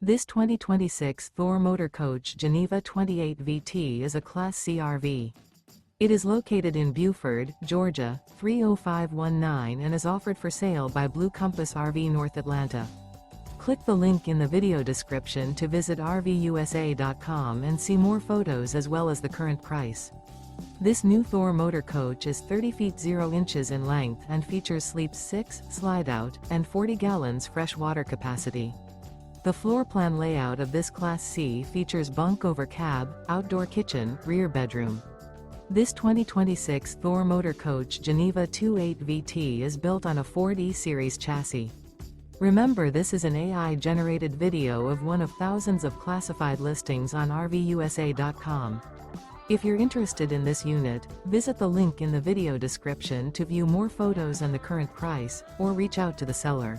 This 2026 Thor Motor Coach Geneva 28 VT is a Class C RV. It is located in Buford, Georgia, 30519 and is offered for sale by Blue Compass RV North Atlanta. Click the link in the video description to visit RVUSA.com and see more photos as well as the current price. This new Thor Motor Coach is 30 feet 0 inches in length and features sleeps 6, Slideout, and 40 gallons fresh water capacity. The floor plan layout of this Class C features bunk over cab, outdoor kitchen, rear bedroom. This 2026 Thor Motor Coach Geneva 28 VT is built on a Ford E-Series chassis. Remember, this is an AI-generated video of one of thousands of classified listings on RVUSA.com. If you're interested in this unit, visit the link in the video description to view more photos and the current price, or reach out to the seller.